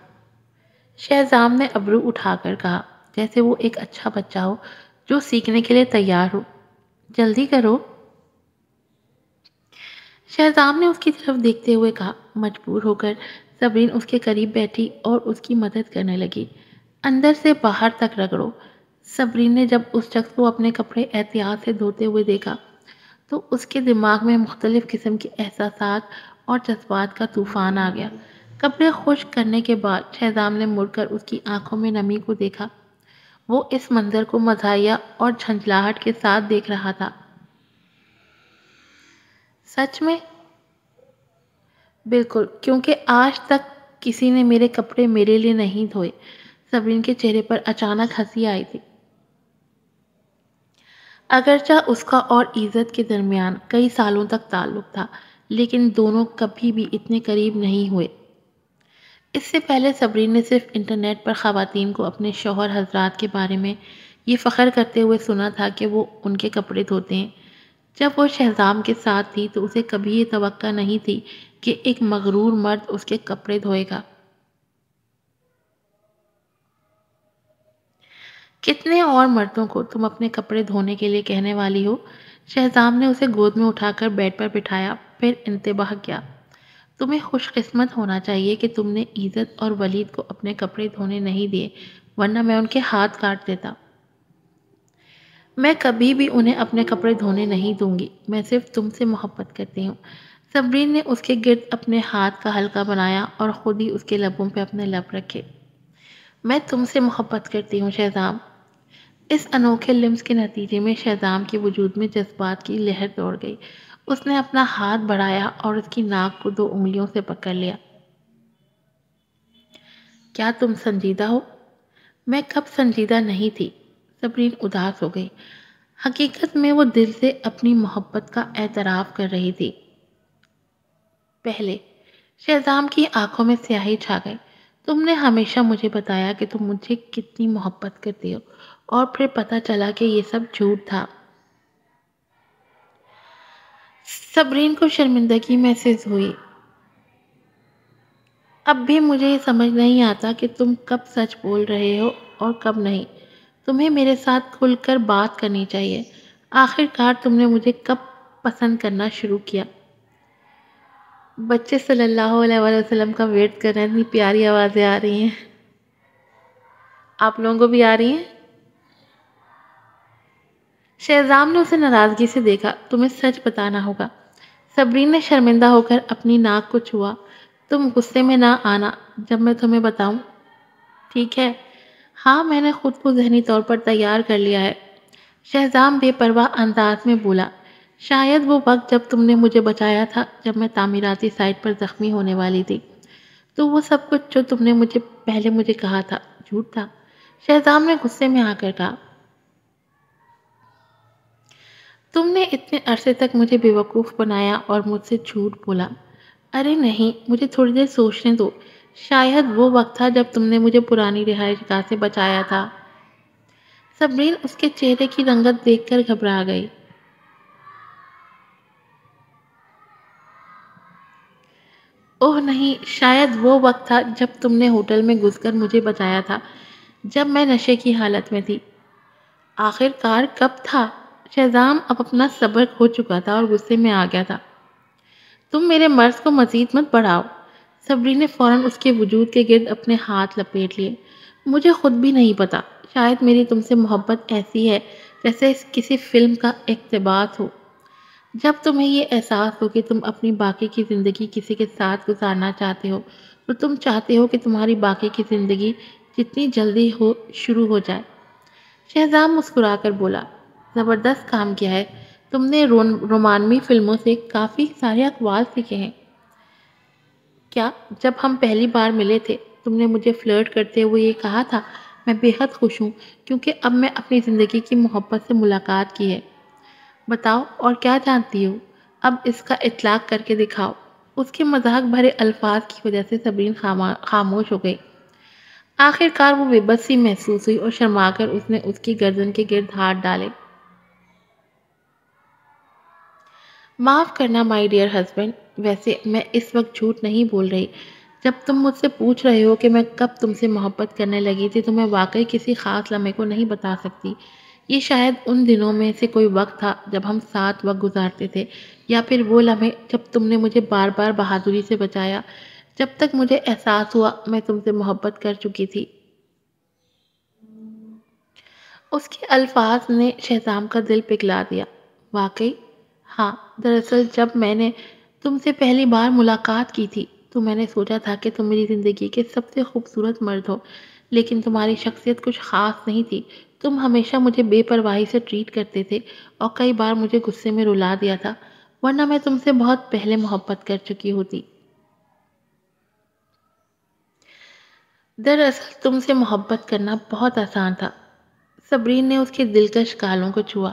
شہزام نے ابرو اٹھا کر کہا، جیسے وہ ایک اچھا بچہ ہو جو سیکھنے کے لیے تیار ہو۔ جلدی کرو۔ شہزام نے اس کی طرف دیکھتے ہوئے کہا۔ مجبور ہو کر صبرین اس کے قریب بیٹھی اور اس کی مدد کرنے لگی۔ اندر سے باہر تک رگڑو۔ صبرین نے جب اس شخص کو اپنے کپڑے احتیاط سے دھوتے ہوئے دیکھا تو اس کے دماغ میں مختلف قسم کے احساسات اور جذبات کا طوفان آ گیا۔ کپڑے خشک کرنے کے بعد شہزام نے مڑ کر اس کی آنکھوں میں نمی کو دیکھا۔ وہ اس منظر کو مزاحیہ اور جھنجھلاہٹ کے ساتھ دیکھ رہا تھا۔ سچ میں؟ بالکل، کیونکہ آج تک کسی نے میرے کپڑے میرے لیے نہیں دھوئے۔ صبرین کے چہرے پر اچانک ہنسی آئی تھی۔ اگرچہ اس کا اور عزت کے درمیان کئی سالوں تک تعلق تھا، لیکن دونوں کبھی بھی اتنے قریب نہیں ہوئے۔ اس سے پہلے صبرین نے صرف انٹرنیٹ پر خواتین کو اپنے شوہر حضرات کے بارے میں یہ فخر کرتے ہوئے سنا تھا کہ وہ ان کے کپڑے دھوتے ہیں۔ جب وہ شہزام کے ساتھ تھی تو اسے کبھی یہ توقع نہیں تھی کہ ایک مغرور مرد اس کے کپڑے دھوئے گا۔ کتنے اور مردوں کو تم اپنے کپڑے دھونے کے لیے کہنے والی ہو؟ شہزام نے اسے گود میں اٹھا کر بیڈ پر بٹھایا، پھر انتباہ کیا۔ تمہیں خوش قسمت ہونا چاہیے کہ تم نے عزت اور ولید کو اپنے کپڑے دھونے نہیں دیے، ورنہ میں ان کے ہاتھ کاٹ دیتا۔ میں کبھی بھی انہیں اپنے کپڑے دھونے نہیں دوں گی، میں صرف تم سے محبت کرتی ہوں۔ صبرین نے اس کے گرد اپنے ہاتھ کا حلقہ بنایا اور خود ہی اس کے لبوں پہ اپنے لب رکھے۔ میں تم سے محبت کرتی ہوں شہزام۔ اس انوکھے لمس کے نتیجے میں شہزام کے وجود میں جذبات کی لہر دوڑ گئی۔ اس نے اپنا ہاتھ بڑھایا اور اس کی ناک کو 2 انگلیوں سے پکڑ لیا۔ کیا تم سنجیدہ ہو؟ میں کب سنجیدہ نہیں تھی؟ صبرین اداس ہو گئی۔ حقیقت میں وہ دل سے اپنی محبت کا اعتراف کر رہی تھی۔ پہلے شہزام کی آنکھوں میں سیاہی چھا گئی۔ تم نے ہمیشہ مجھے بتایا کہ تم مجھے کتنی محبت کرتی ہو، اور پھر پتہ چلا کہ یہ سب جھوٹ تھا۔ صبرین کو شرمندگی محسوس ہوئی۔ اب بھی مجھے یہ سمجھ نہیں آتا کہ تم کب سچ بول رہے ہو اور کب نہیں۔ تمہیں میرے ساتھ کھل کر بات کرنی چاہیے۔ آخر کار تم نے مجھے کب پسند کرنا شروع کیا؟ بچے صلی اللہ علیہ وسلم کا ویٹ کر رہے ہیں، اتنی پیاری آوازیں آ رہی ہیں۔ آپ لوگوں کو بھی آ رہی ہیں؟ شہزام نے اسے ناراضگی سے دیکھا۔ تمہیں سچ بتانا ہوگا۔ صبرین نے شرمندہ ہو کر اپنی ناک کو چھوا۔ تم غصے میں نہ آنا جب میں تمہیں بتاؤں، ٹھیک ہے؟ ہاں، میں نے خود کو ذہنی طور پر تیار کر لیا ہے۔ شہزام بے پرواہ انداز میں بولا، شاید وہ وقت جب تم نے مجھے بچایا تھا، جب میں تعمیراتی سائٹ پر زخمی ہونے والی تھی، تو وہ سب کچھ جو تم نے مجھے کہا تھا جھوٹ تھا۔ شہزام نے غصے میں آ کر کہا، تم نے اتنے عرصے تک مجھے بیوقوف بنایا اور مجھ سے جھوٹ بولا۔ ارے نہیں، مجھے تھوڑی دیر سوچنے دو۔ شاید وہ وقت تھا جب تم نے مجھے پرانی رہائش گاہ سے بچایا تھا۔ صبرین اس کے چہرے کی رنگت دیکھ کر گھبرا گئی۔ اوہ نہیں، شاید وہ وقت تھا جب تم نے ہوٹل میں گھس کر مجھے بچایا تھا، جب میں نشے کی حالت میں تھی۔ آخر کار کب تھا؟ شہزام اب اپنا صبر کھو چکا تھا اور غصے میں آ گیا تھا۔ تم میرے مرض کو مزید مت بڑھاؤ۔ صبرین نے فوراً اس کے وجود کے گرد اپنے ہاتھ لپیٹ لیے۔ مجھے خود بھی نہیں پتا، شاید میری تم سے محبت ایسی ہے جیسے کسی فلم کا اقتباس ہو۔ جب تمہیں یہ احساس ہو کہ تم اپنی باقی کی زندگی کسی کے ساتھ گزارنا چاہتے ہو، تو تم چاہتے ہو کہ تمہاری باقی کی زندگی جتنی جلدی ہو شروع ہو جائے۔ شہزام مسکرا کر بولا، زبردست کام کیا ہے۔ تم نے رومانوی فلموں سے کافی سارے اقوال سیکھے ہیں۔ کیا جب ہم پہلی بار ملے تھے تم نے مجھے فلرٹ کرتے ہوئے یہ کہا تھا، میں بے حد خوش ہوں کیونکہ اب میں اپنی زندگی کی محبت سے ملاقات کی ہے۔ بتاؤ اور کیا جانتی ہو؟ اب اس کا اطلاق کر کے دکھاؤ۔ اس کے مذاق بھرے الفاظ کی وجہ سے صبرین خاموش ہو گئی۔ آخر کار وہ بے بسی محسوس ہوئی اور شرما کر اس نے اس کی گردن کے گرد ہاتھ ڈالے۔ معاف کرنا مائی ڈیئر ہسبینڈ، ویسے میں اس وقت جھوٹ نہیں بول رہی۔ جب تم مجھ سے پوچھ رہے ہو کہ میں کب تم سے محبت کرنے لگی تھی تو میں واقعی کسی خاص لمحے کو نہیں بتا سکتی۔ یہ شاید ان دنوں میں سے کوئی وقت تھا جب ہم ساتھ وقت گزارتے تھے، یا پھر وہ لمحے جب تم نے مجھے بار بار بہادری سے بچایا۔ جب تک مجھے احساس ہوا میں تم سے محبت کر چکی تھی۔ اس کے الفاظ نے شہزام کا دل پگھلا دیا۔ واقعی؟ ہاں، دراصل جب میں نے تم سے پہلی بار ملاقات کی تھی تو میں نے سوچا تھا کہ تم میری زندگی کے سب سے خوبصورت مرد ہو، لیکن تمہاری شخصیت کچھ خاص نہیں تھی۔ تم ہمیشہ مجھے بے پرواہی سے ٹریٹ کرتے تھے اور کئی بار مجھے غصے میں رلا دیا تھا، ورنہ میں تم سے بہت پہلے محبت کر چکی ہوتی۔ دراصل تم سے محبت کرنا بہت آسان تھا۔ صبرین نے اس کے دلکش گالوں کو چھوا۔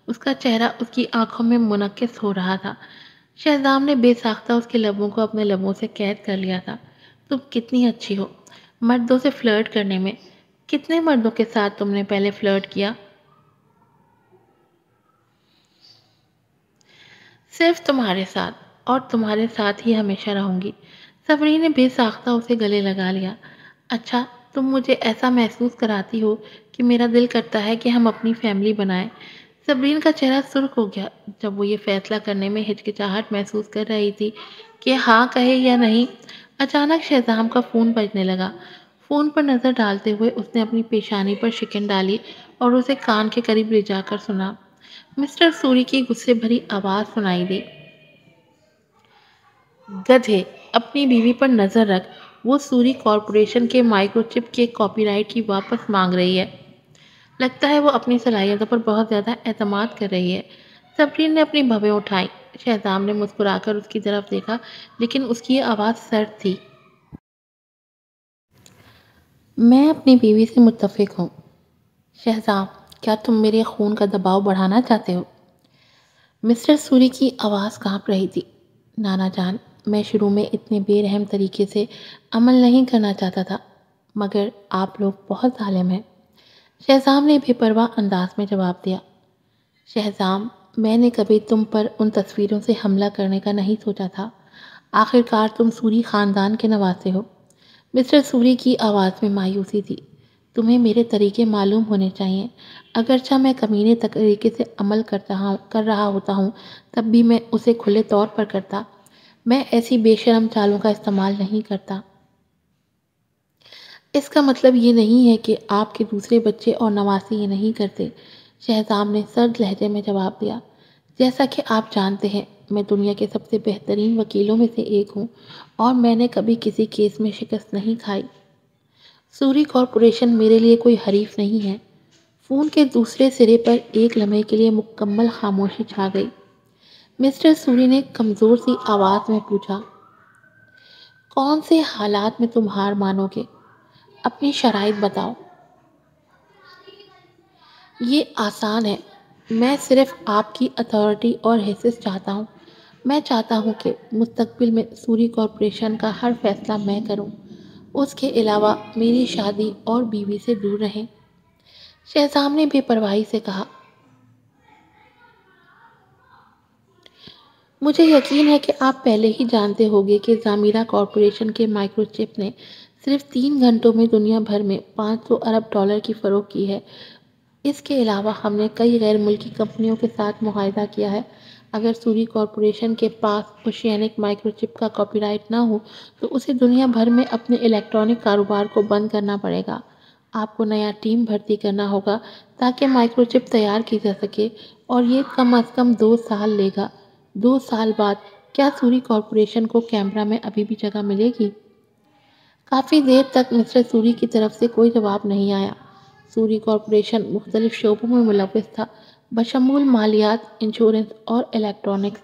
اس کا چہرہ اس کی آنکھوں میں منعکس ہو رہا تھا۔ شہزام نے بے ساختہ اس کے لبوں کو اپنے لبوں سے قید کر لیا تھا۔ تم کتنی اچھی ہو مردوں سے فلرٹ کرنے میں. کتنے مردوں کے ساتھ تم نے پہلے فلرٹ کیا؟ صرف تمہارے ساتھ، اور تمہارے ساتھ ہی ہمیشہ رہوں گی. صبری نے بے ساختہ اسے گلے لگا لیا. اچھا، تم مجھے ایسا محسوس کراتی ہو کہ میرا دل کرتا ہے کہ ہم اپنی فیملی بنائیں. صبرین کا چہرہ سرخ ہو گیا جب وہ یہ فیصلہ کرنے میں ہچکچاہٹ محسوس کر رہی تھی کہ ہاں کہے یا نہیں. اچانک شہزام کا فون بجنے لگا. فون پر نظر ڈالتے ہوئے اس نے اپنی پیشانی پر شکن ڈالی اور اسے کان کے قریب لے جا کر سنا. مسٹر سوری کی غصے بھری آواز سنائی دی. گدھے، اپنی بیوی پر نظر رکھ. وہ سوری کارپوریشن کے مائکرو چپ کے کاپی رائٹ کی واپس مانگ رہی ہے. لگتا ہے وہ اپنی صلاحیتوں پر بہت زیادہ اعتماد کر رہی ہے. صبرین نے اپنی بھویں اٹھائیں. شہزام نے مسکرا کر اس کی طرف دیکھا لیکن اس کی آواز سرد تھی. میں اپنی بیوی سے متفق ہوں. شہزام، کیا تم میرے خون کا دباؤ بڑھانا چاہتے ہو؟ مسٹر سوری کی آواز کانپ رہی تھی. نانا جان، میں شروع میں اتنے بے رحم طریقے سے عمل نہیں کرنا چاہتا تھا، مگر آپ لوگ بہت ظالم ہیں. شہزام نے بے پرواہ انداز میں جواب دیا. شہزام، میں نے کبھی تم پر ان تصویروں سے حملہ کرنے کا نہیں سوچا تھا. آخرکار تم سوری خاندان کے نواسے ہو. مسٹر سوری کی آواز میں مایوسی تھی. تمہیں میرے طریقے معلوم ہونے چاہیے. اگرچہ میں کمینے طریقے سے عمل کر رہا ہوتا ہوں، تب بھی میں اسے کھلے طور پر کرتا. میں ایسی بے شرم چالوں کا استعمال نہیں کرتا. اس کا مطلب یہ نہیں ہے کہ آپ کے دوسرے بچے اور نواسے یہ نہیں کرتے. شہزام نے سرد لہجے میں جواب دیا. جیسا کہ آپ جانتے ہیں، میں دنیا کے سب سے بہترین وکیلوں میں سے ایک ہوں اور میں نے کبھی کسی کیس میں شکست نہیں کھائی. سوری کارپوریشن میرے لیے کوئی حریف نہیں ہے. فون کے دوسرے سرے پر ایک لمحے کے لیے مکمل خاموشی چھا گئی. مسٹر سوری نے کمزور سی آواز میں پوچھا. کون سے حالات میں تم ہار مانو گے؟ اپنی شرائط بتاؤ. یہ آسان ہے. میں صرف آپ کی اتھارٹی اور حیثیت چاہتا ہوں. میں چاہتا ہوں کہ مستقبل میں سوری کارپوریشن کا ہر فیصلہ میں کروں. اس کے علاوہ میری شادی اور بیوی سے دور رہیں. شہزام نے بے پرواہی سے کہا. مجھے یقین ہے کہ آپ پہلے ہی جانتے ہوگے کہ ضمیرہ کارپوریشن کے مائکرو چپ نے صرف 3 گھنٹوں میں دنیا بھر میں 500 ارب ڈالر کی فروخت کی ہے. اس کے علاوہ ہم نے کئی غیر ملکی کمپنیوں کے ساتھ معاہدہ کیا ہے. اگر سوری کارپوریشن کے پاس اوشینک مائکرو چپ کا کاپی رائٹ نہ ہو تو اسے دنیا بھر میں اپنے الیکٹرانک کاروبار کو بند کرنا پڑے گا. آپ کو نیا ٹیم بھرتی کرنا ہوگا تاکہ مائکرو چپ تیار کی جا سکے، اور یہ کم از کم 2 سال لے گا. 2 سال بعد کیا سوری کارپوریشن کو کینبرا میں ابھی بھی جگہ ملے گی؟ کافی دیر تک مسٹر سوری کی طرف سے کوئی جواب نہیں آیا. سوری کارپوریشن مختلف شعبوں میں ملوث تھا، بشمول مالیات، انشورنس اور الیکٹرانکس.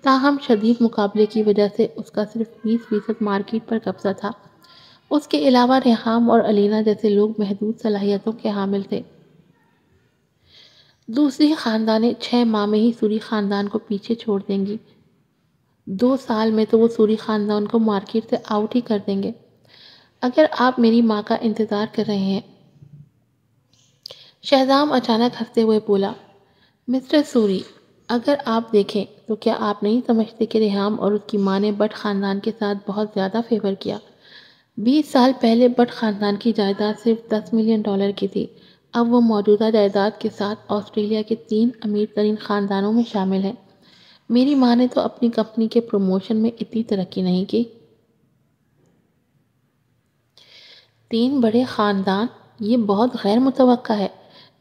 تاہم شدید مقابلے کی وجہ سے اس کا صرف 20% مارکیٹ پر قبضہ تھا. اس کے علاوہ ریحام اور علینا جیسے لوگ محدود صلاحیتوں کے حامل تھے. دوسری خاندانیں 6 ماہ میں ہی سوری خاندان کو پیچھے چھوڑ دیں گی. 2 سال میں تو وہ سوری خاندان کو مارکیٹ سے آؤٹ ہی کر دیں گے. اگر آپ میری ماں کا انتظار کر رہے ہیں. شہزام اچانک ہنستے ہوئے بولا. مسٹر سوری، اگر آپ دیکھیں تو کیا آپ نہیں سمجھتے کہ ریحام اور اس کی ماں نے بٹ خاندان کے ساتھ بہت زیادہ فیور کیا؟ 20 سال پہلے بٹ خاندان کی جائیداد صرف 10 ملین ڈالر کی تھی. اب وہ موجودہ جائیداد کے ساتھ آسٹریلیا کے 3 امیر ترین خاندانوں میں شامل ہیں. میری ماں نے تو اپنی کمپنی کے پروموشن میں اتنی ترقی نہیں کی. 3 بڑے خاندان، یہ بہت غیر متوقع ہے.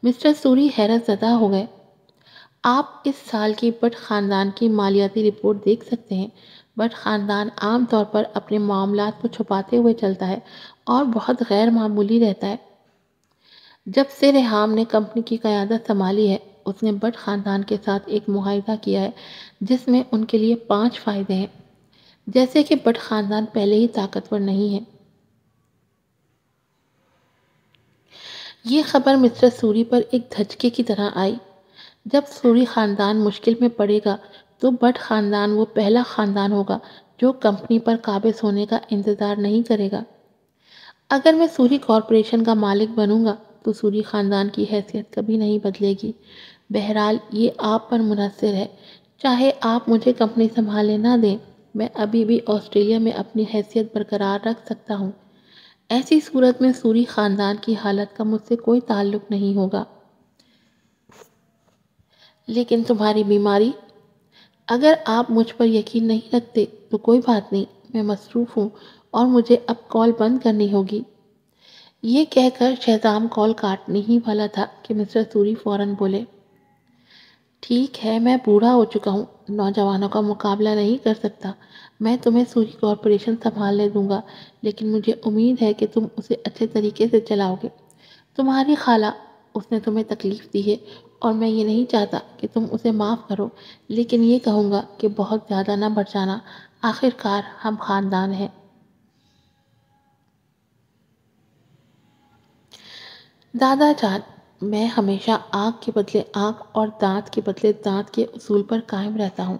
مسٹر سوری حیرت زدہ ہو گئے. آپ اس سال کی بٹ خاندان کی مالیاتی رپورٹ دیکھ سکتے ہیں. بٹ خاندان عام طور پر اپنے معاملات کو چھپاتے ہوئے چلتا ہے اور بہت غیر معمولی رہتا ہے. جب سے ریحام نے کمپنی کی قیادت سنبھالی ہے، اس نے بٹ خاندان کے ساتھ ایک معاہدہ کیا ہے جس میں ان کے لیے 5 فائدے ہیں. جیسے کہ بٹ خاندان پہلے ہی طاقتور نہیں ہے. یہ خبر مسٹر سوری پر ایک دھچکے کی طرح آئی. جب سوری خاندان مشکل میں پڑے گا تو بٹ خاندان وہ پہلا خاندان ہوگا جو کمپنی پر قابض ہونے کا انتظار نہیں کرے گا۔ اگر میں سوری کارپوریشن کا مالک بنوں گا تو سوری خاندان کی حیثیت کبھی نہیں بدلے گی۔ بہرحال یہ آپ پر منحصر ہے، چاہے آپ مجھے کمپنی سنبھالنے نہ دیں، میں ابھی بھی آسٹریلیا میں اپنی حیثیت برقرار رکھ سکتا ہوں۔ ایسی صورت میں سوری خاندان کی حالت کا مجھ سے کوئی تعلق نہیں ہوگا۔ لیکن تمہاری بیماری، اگر آپ مجھ پر یقین نہیں رکھتے تو کوئی بات نہیں، میں مصروف ہوں اور مجھے اب کال بند کرنی ہوگی۔ یہ کہہ کر شہزام کال کاٹنے ہی والا تھا کہ مسٹر سوری فوراً بولے، ٹھیک ہے، میں بوڑھا ہو چکا ہوں، نوجوانوں کا مقابلہ نہیں کر سکتا، میں تمہیں سوری کارپوریشن سنبھالنے دوں گا، لیکن مجھے امید ہے کہ تم اسے اچھے طریقے سے چلاؤ گے۔ تمہاری خالہ، اس نے تمہیں تکلیف دی ہے اور میں یہ نہیں چاہتا کہ تم اسے معاف کرو، لیکن یہ کہوں گا کہ بہت زیادہ نہ بڑھ جانا، آخر کار ہم خاندان ہیں۔ دادا جان، میں ہمیشہ آنکھ کے بدلے آنکھ اور دانت کے بدلے دانت کے اصول پر قائم رہتا ہوں۔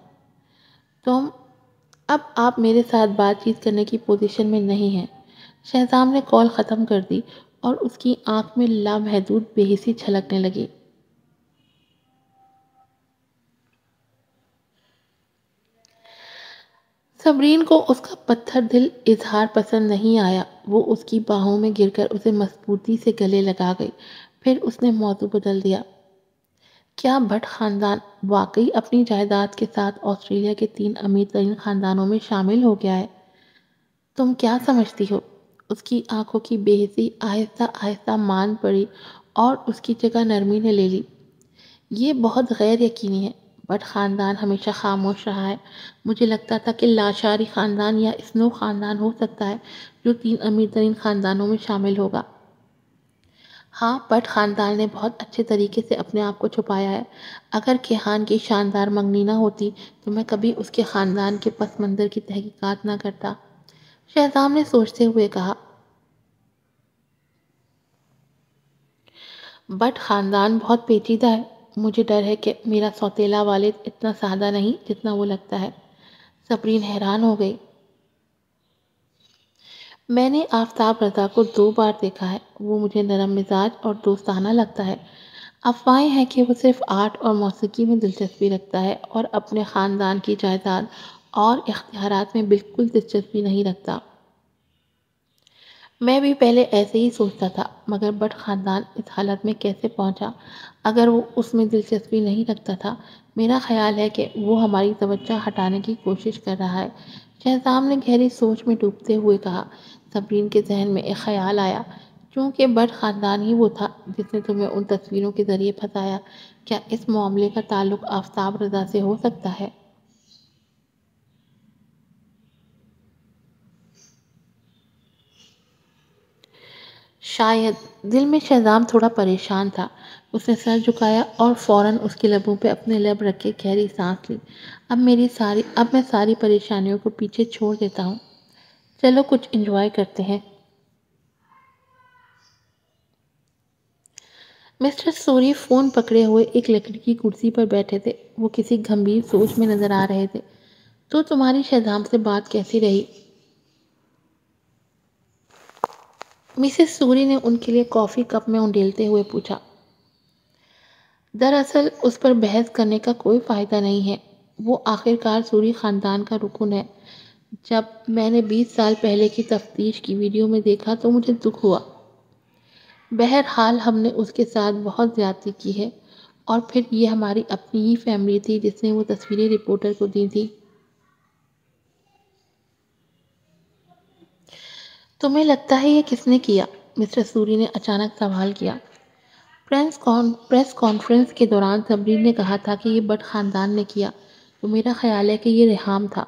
اب آپ میرے ساتھ بات چیت کرنے کی پوزیشن میں نہیں ہیں۔ شہزام نے کال ختم کر دی اور اس کی آنکھ میں لامحدود بے حسی چھلکنے لگی۔ صبرین کو اس کا پتھر دل اظہار پسند نہیں آیا۔ وہ اس کی باہوں میں گر کر اسے مضبوطی سے گلے لگا گئی۔ پھر اس نے موضوع بدل دیا۔ کیا بٹ خاندان واقعی اپنی جائیداد کے ساتھ آسٹریلیا کے 3 امیر ترین خاندانوں میں شامل ہو گیا ہے؟ تم کیا سمجھتی ہو؟ اس کی آنکھوں کی بے حسی آہستہ آہستہ مان پڑی اور اس کی جگہ نرمی نے لے لی۔ یہ بہت غیر یقینی ہے۔ بٹ خاندان ہمیشہ خاموش رہا ہے۔ مجھے لگتا تھا کہ لاشاری خاندان یا اسنو خاندان ہو سکتا ہے جو 3 امیر ترین خاندانوں میں شامل ہوگا۔ ہاں، بٹ خاندان نے بہت اچھے طریقے سے اپنے آپ کو چھپایا ہے۔ اگر کیہان کی شاندار منگنی نہ ہوتی تو میں کبھی اس کے خاندان کے پس منظر کی تحقیقات نہ کرتا۔ شہزام نے سوچتے ہوئے کہا، بٹ خاندان بہت پیچیدہ ہے۔ مجھے ڈر ہے کہ میرا سوتیلا والد اتنا سادہ نہیں جتنا وہ لگتا ہے۔ صبرین حیران ہو گئی۔ میں نے آفتاب رضا کو 2 بار دیکھا ہے۔ وہ مجھے نرم مزاج اور دوستانہ لگتا ہے۔ افواہیں ہیں کہ وہ صرف آرٹ اور موسیقی میں دلچسپی رکھتا ہے اور اپنے خاندان کی جائیداد اور اختیارات میں بالکل دلچسپی نہیں رکھتا۔ میں بھی پہلے ایسے ہی سوچتا تھا، مگر بٹ خاندان اس حالت میں کیسے پہنچا؟ اگر وہ اس میں دلچسپی نہیں رکھتا تھا، میرا خیال ہے کہ وہ ہماری توجہ ہٹانے کی کوشش کر رہا ہے۔ شہزام نے گہری سوچ میں ڈوبتے ہوئے کہا۔ صبرین کے ذہن میں ایک خیال آیا، چونکہ بٹ خاندان ہی وہ تھا جس نے تمہیں ان تصویروں کے ذریعے پھنسایا، کیا اس معاملے کا تعلق آفتاب رضا سے ہو سکتا ہے؟ شاید۔ دل میں شہزام تھوڑا پریشان تھا۔ اس نے سر جھکایا اور فوراً اس کے لبوں پہ اپنے لب رکھ کے گہری سانس لی۔ اب میں ساری پریشانیوں کو پیچھے چھوڑ دیتا ہوں۔ چلو کچھ انجوائے کرتے ہیں۔ مسٹر سوری فون پکڑے ہوئے ایک لکڑی کی کرسی پر بیٹھے تھے۔ وہ کسی گمبھیر سوچ میں نظر آ رہے تھے۔ تو تمہاری شہزام سے بات کیسی رہی؟ مسز سوری نے ان کے لیے کافی کپ میں انڈیلتے ہوئے پوچھا۔ دراصل اس پر بحث کرنے کا کوئی فائدہ نہیں ہے۔ وہ آخرکار سوری خاندان کا رکن ہے۔ جب میں نے 20 سال پہلے کی تفتیش کی ویڈیو میں دیکھا تو مجھے دکھ ہوا۔ بہرحال ہم نے اس کے ساتھ بہت زیادتی کی ہے، اور پھر یہ ہماری اپنی ہی فیملی تھی جس نے وہ تصویریں رپورٹر کو دی تھی۔ تمہیں لگتا ہے یہ کس نے کیا؟ مسٹر سوری نے اچانک سوال کیا۔ پریس کانفرنس کے دوران صبرین نے کہا تھا کہ یہ بٹ خاندان نے کیا، تو میرا خیال ہے کہ یہ ریحام تھا۔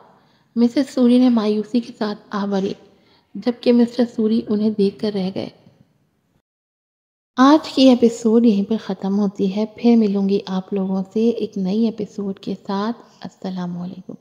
مسز سوری نے مایوسی کے ساتھ آہ بھری، جبکہ مسٹر سوری انہیں دیکھ کر رہ گئے۔ آج کی ایپیسوڈ یہیں پر ختم ہوتی ہے۔ پھر ملوں گی آپ لوگوں سے ایک نئی ایپیسوڈ کے ساتھ۔ السلام علیکم۔